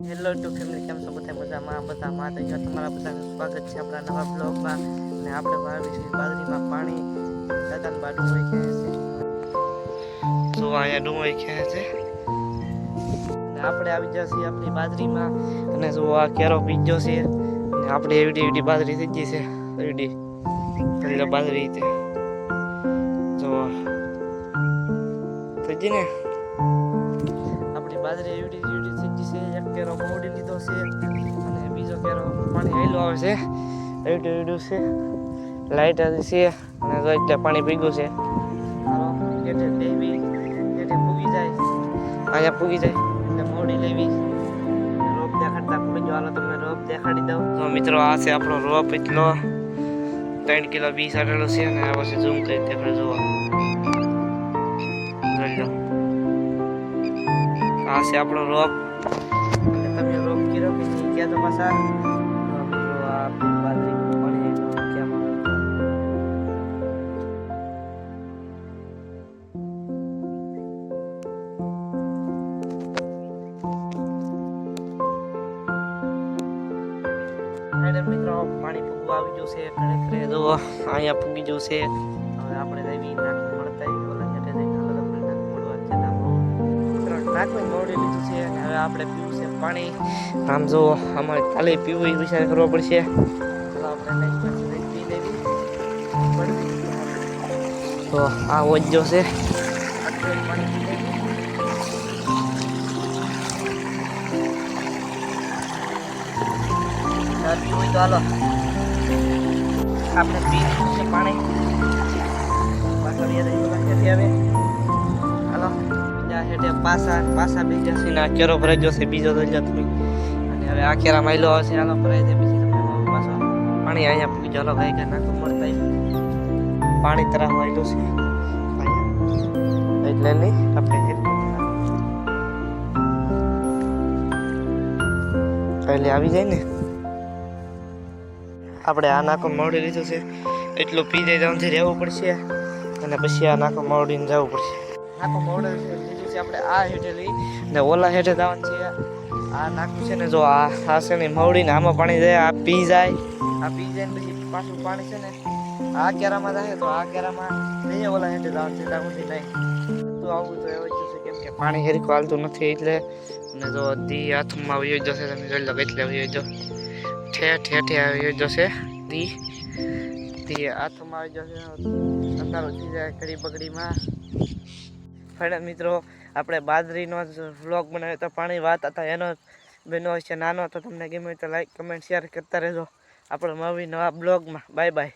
Hello two family, કેમ છો? બધા મજામાં તો તમારા બધાનું સ્વાગત છે આપણા નવા બ્લોગમાં. અને આપણે વાવી છે બાજરીમાં પાણી. દાદાને બા ડુંગળી ખેંચે છે. તો અહીંયા ડુંગળી ખેંચે છે અને આપણે આવી જશે આપણી બાજરીમાં. અને જો આ કેરો બીજો છે અને આપણે એવડી એવડી બાજરી થઈ ગઈ છે. એવડી બાજરી છે જો થઈ ગઈ ને. આપણી બાજરી એવડી એવડી થઈ ગઈ છે. એક કેરો મોડી લીધો છે અને બીજો કેરો પાણી હેલો આવે છે. એવડું એવડું છે, લાઈટ છે અને એટલે પાણી ભીગું છે. હાલો એટલે લેવી એટલે પૂગી જાય, અહીંયા પૂગી જાય એટલે મોડી લેવી. રોપ દેખાડતા પૂગી હાલો તમને રોપ દેખાડી દઉં. તો મિત્રો આ છે આપણો રોપ. એટલો 3 કિલો 20 આટેલો છે અને આ પછી ઝૂમ કરી દેખાડ જુઓ. આ છે આપણો રોપ. તમે રોપ કર્યો કે નહીં ક્યાં તો પાછા મિત્રો આ બાજરીનું પાણી કેમ મિત્રો પાણી પૂગવા આવી ગયું છે. ખરેખર જો અહીંયા પૂગી ગયું છે. હવે આપણે જઈ નાખ મળતા ઓલા હેઠે જઈને આપણે નાખ મળવા છે. નાખવી મોડી લીધું છે અને હવે આપણે પીવું છે પાણી. આમ જો અમારે કાલે પીવું એ વિચાર કરવો પડશે. આપણે પી લેવી તો આ ઓજો છે. પીવું તો હાલો આપણે પી લીધું છે પાણી. આવે હાલો હેઠે પાસા બીજા છે ને આ કેરો ભરાઈ જશે. બીજો તો જતો અને હવે આ કેરા માયલો હશે. હાલો ભરાઈ જાય પછી તમે પાછો પાણી અહીંયા પૂકી ચાલો ભાઈ કે નાખું મળતા પાણી તરફ વાયલું છે એટલે નહીં આપણે પહેલે આવી જાય ને. આપણે આ નાખો મોડી લીધું છે એટલું પી જાય ત્યાંથી રહેવું પડશે અને પછી આ નાખો મોડીને જવું પડશે. નાખો મોડે લીધું છે આપણે આ હેઠે લઈ ને ઓલા હેઠે જવાનું છે. આ નાખું છે ને જો આ છે ને મવડીને આમાં પાણી જાય. આ પી જાય ને પછી પાછું પાણી છે ને આ કેરામાં જાય તો આ કેરામાં નહીં ઓલા હેઠે જવાનું છે. ત્યાં સુધી નહીં તો આવું તો એવું જ છે કેમ કે પાણી હેરખું હાલતું નથી એટલે. અને જો દી હાથમાં વયો જશે તમે જોઈ લો એટલે વયો જો ઠેઠે આવી જશે. દી હાથમાં આવી જશે. અંધારો થઈ જાય ઘડી બગડીમાં. ફાઇનલ મિત્રો આપણે બાજરીનો જ વ્લોગ બનાવ્યો તો પાણી વાત હતા એનો બેનો છે નાનો. તો તમને ગમે તો લાઈક કમેન્ટ શેર કરતા રહેજો આપણે નવી નવા બ્લોગમાં. Bye bye.